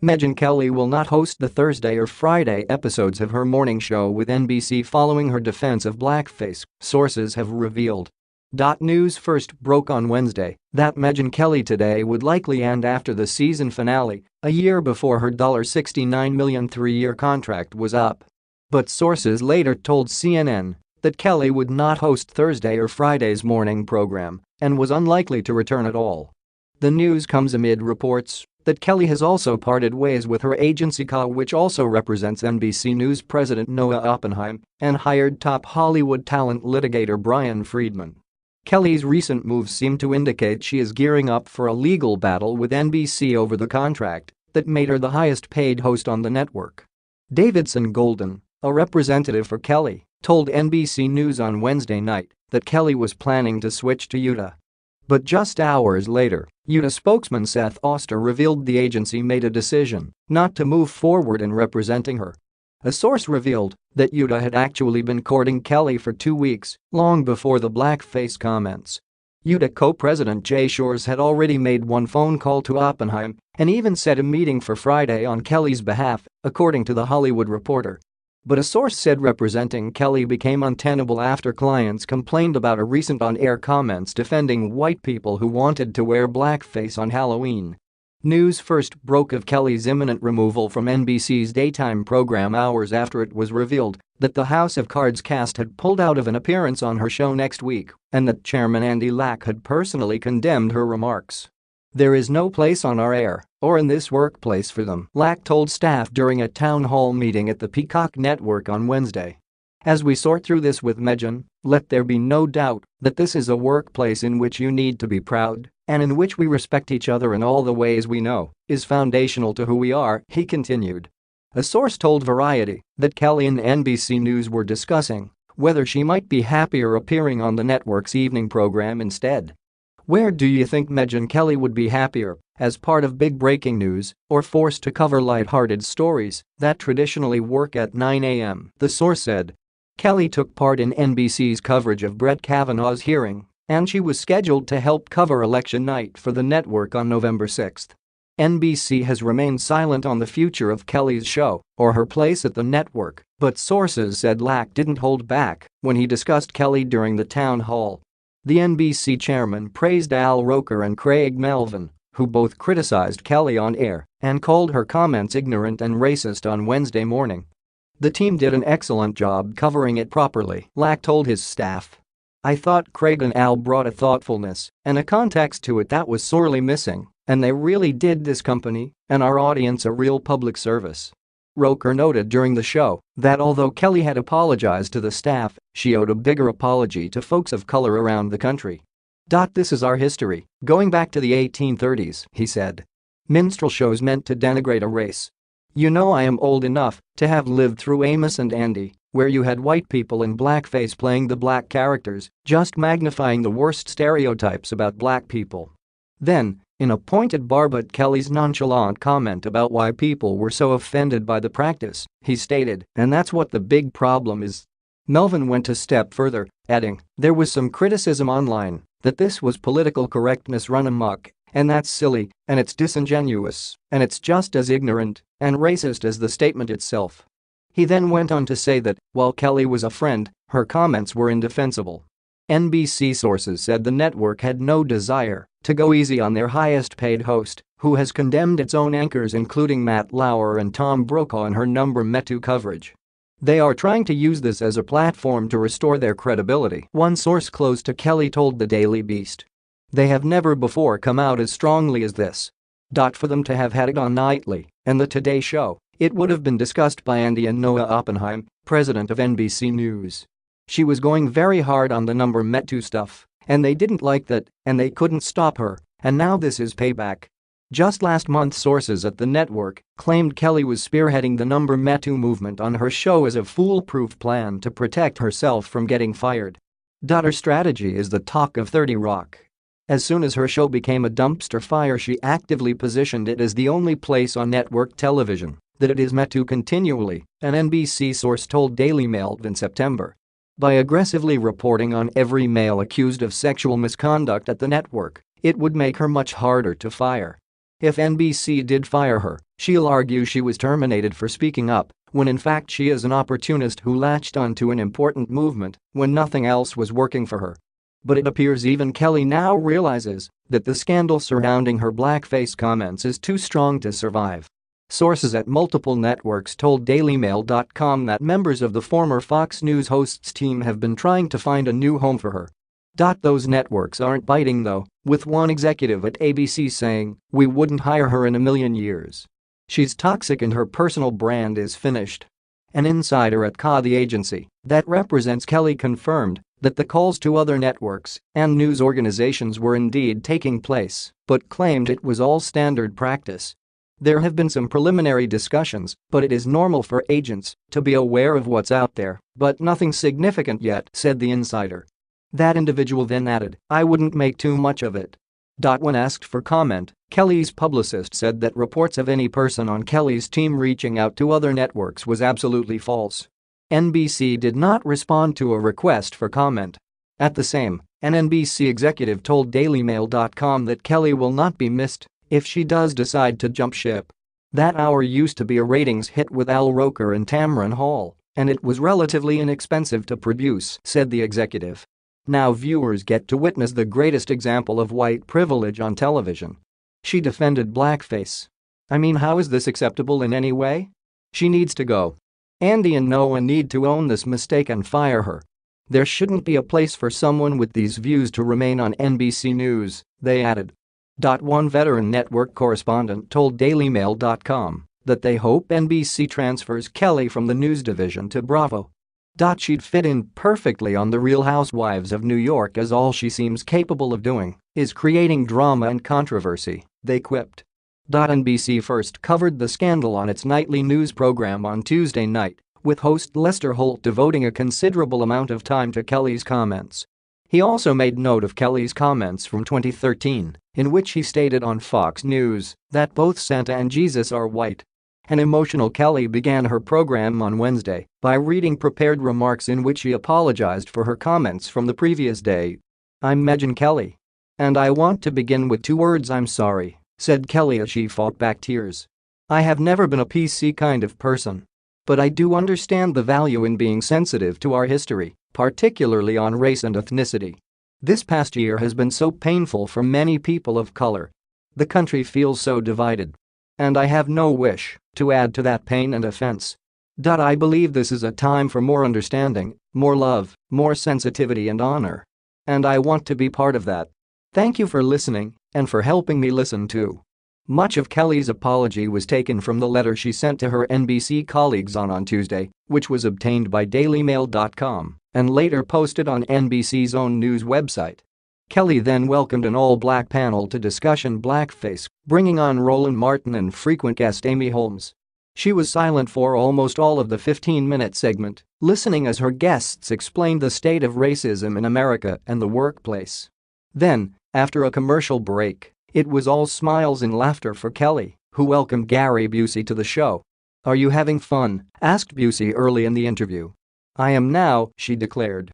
Megyn Kelly will not host the Thursday or Friday episodes of her morning show with NBC following her defense of blackface, sources have revealed. News first broke on Wednesday that Megyn Kelly today would likely end after the season finale, a year before her $69 million three-year contract was up. But sources later told CNN that Kelly would not host Thursday or Friday's morning program and was unlikely to return at all. The news comes amid reports that Kelly has also parted ways with her agency which also represents NBC News president Noah Oppenheim and hired top Hollywood talent litigator Brian Friedman. Kelly's recent moves seem to indicate she is gearing up for a legal battle with NBC over the contract that made her the highest-paid host on the network. Davidson Golden, a representative for Kelly, told NBC News on Wednesday night that Kelly was planning to switch to Utah. But just hours later, Utah spokesman Seth Oster revealed the agency made a decision not to move forward in representing her. A source revealed that Utah had actually been courting Kelly for 2 weeks, long before the blackface comments. Utah co-president Jay Shores had already made one phone call to Oppenheim and even set a meeting for Friday on Kelly's behalf, according to The Hollywood Reporter. But a source said representing Kelly became untenable after clients complained about her recent on-air comments defending white people who wanted to wear blackface on Halloween. News first broke of Kelly's imminent removal from NBC's daytime program hours after it was revealed that the House of Cards cast had pulled out of an appearance on her show next week and that Chairman Andy Lack had personally condemned her remarks. "There is no place on our air or in this workplace for them," Lack told staff during a town hall meeting at the Peacock network on Wednesday. "As we sort through this with Megyn, let there be no doubt that this is a workplace in which you need to be proud and in which we respect each other in all the ways we know is foundational to who we are," he continued. A source told Variety that Kelly and NBC News were discussing whether she might be happier appearing on the network's evening program instead. "Where do you think Megyn Kelly would be happier, as part of big breaking news or forced to cover light-hearted stories that traditionally work at 9 a.m., the source said. Kelly took part in NBC's coverage of Brett Kavanaugh's hearing, and she was scheduled to help cover election night for the network on November 6. NBC has remained silent on the future of Kelly's show or her place at the network, but sources said Lack didn't hold back when he discussed Kelly during the town hall. The NBC chairman praised Al Roker and Craig Melvin, who both criticized Kelly on air and called her comments ignorant and racist on Wednesday morning. "The team did an excellent job covering it properly," Lack told his staff. "I thought Craig and Al brought a thoughtfulness and a context to it that was sorely missing, and they really did this company and our audience a real public service." Roker noted during the show that although Kelly had apologized to the staff, she owed a bigger apology to folks of color around the country. "This is our history, going back to the 1830s, he said. "Minstrel shows meant to denigrate a race. You know, I am old enough to have lived through Amos and Andy, where you had white people in blackface playing the black characters, just magnifying the worst stereotypes about black people." Then, in a pointed barb at Kelly's nonchalant comment about why people were so offended by the practice, he stated, "And that's what the big problem is." Melvin went a step further, adding, "There was some criticism online that this was political correctness run amok, and that's silly, and it's disingenuous, and it's just as ignorant and racist as the statement itself." He then went on to say that, while Kelly was a friend, her comments were indefensible. NBC sources said the network had no desire to go easy on their highest-paid host, who has condemned its own anchors including Matt Lauer and Tom Brokaw in her number Metu coverage. "They are trying to use this as a platform to restore their credibility," one source close to Kelly told the Daily Beast. "They have never before come out as strongly as this. For them to have had it on nightly and the Today Show, it would have been discussed by Andy and Noah Oppenheim, president of NBC News. She was going very hard on the number Metu stuff, and they didn't like that, and they couldn't stop her, and now this is payback." Just last month, sources at the network claimed Kelly was spearheading the number Metu movement on her show as a foolproof plan to protect herself from getting fired. Her strategy is the talk of 30 Rock. As soon as her show became a dumpster fire, she actively positioned it as the only place on network television that it is Metu continually, an NBC source told Daily Mail in September. By aggressively reporting on every male accused of sexual misconduct at the network, it would make her much harder to fire. If NBC did fire her, she'll argue she was terminated for speaking up, when in fact she is an opportunist who latched onto an important movement when nothing else was working for her. But it appears even Kelly now realizes that the scandal surrounding her blackface comments is too strong to survive. Sources at multiple networks told DailyMail.com that members of the former Fox News host's team have been trying to find a new home for her. Those networks aren't biting though, with one executive at ABC saying, "We wouldn't hire her in a million years. She's toxic and her personal brand is finished." An insider at the agency that represents Kelly confirmed that the calls to other networks and news organizations were indeed taking place, but claimed it was all standard practice. There have been some preliminary discussions, but it is normal for agents to be aware of what's out there, but nothing significant yet, said the insider. That individual then added, "I wouldn't make too much of it." When asked for comment, Kelly's publicist said that reports of any person on Kelly's team reaching out to other networks was absolutely false. NBC did not respond to a request for comment. At the same, an NBC executive told DailyMail.com that Kelly will not be missed if she does decide to jump ship. That hour used to be a ratings hit with Al Roker and Tamron Hall, and it was relatively inexpensive to produce, said the executive. Now viewers get to witness the greatest example of white privilege on television. She defended blackface. "I mean, how is this acceptable in any way? She needs to go. Andy and Noah need to own this mistake and fire her. There shouldn't be a place for someone with these views to remain on NBC News," they added. One veteran network correspondent told DailyMail.com that they hope NBC transfers Kelly from the news division to Bravo. She'd fit in perfectly on The Real Housewives of New York, as all she seems capable of doing is creating drama and controversy, they quipped. NBC first covered the scandal on its nightly news program on Tuesday night, with host Lester Holt devoting a considerable amount of time to Kelly's comments. He also made note of Kelly's comments from 2013, in which he stated on Fox News that both Santa and Jesus are white. An emotional Kelly began her program on Wednesday by reading prepared remarks in which she apologized for her comments from the previous day. "I'm Megyn Kelly. And I want to begin with 2 words: I'm sorry," said Kelly as she fought back tears. "I have never been a PC kind of person. But I do understand the value in being sensitive to our history, particularly on race and ethnicity. This past year has been so painful for many people of color. The country feels so divided. And I have no wish to add to that pain and offense. I believe this is a time for more understanding, more love, more sensitivity and honor. And I want to be part of that. Thank you for listening and for helping me listen too." Much of Kelly's apology was taken from the letter she sent to her NBC colleagues on Tuesday, which was obtained by DailyMail.com and later posted on NBC's own news website. Kelly then welcomed an all-black panel to discussion blackface, bringing on Roland Martin and frequent guest Amy Holmes. She was silent for almost all of the 15-minute segment, listening as her guests explained the state of racism in America and the workplace. Then, after a commercial break, it was all smiles and laughter for Kelly, who welcomed Gary Busey to the show. "Are you having fun?" asked Busey early in the interview. "I am now," she declared.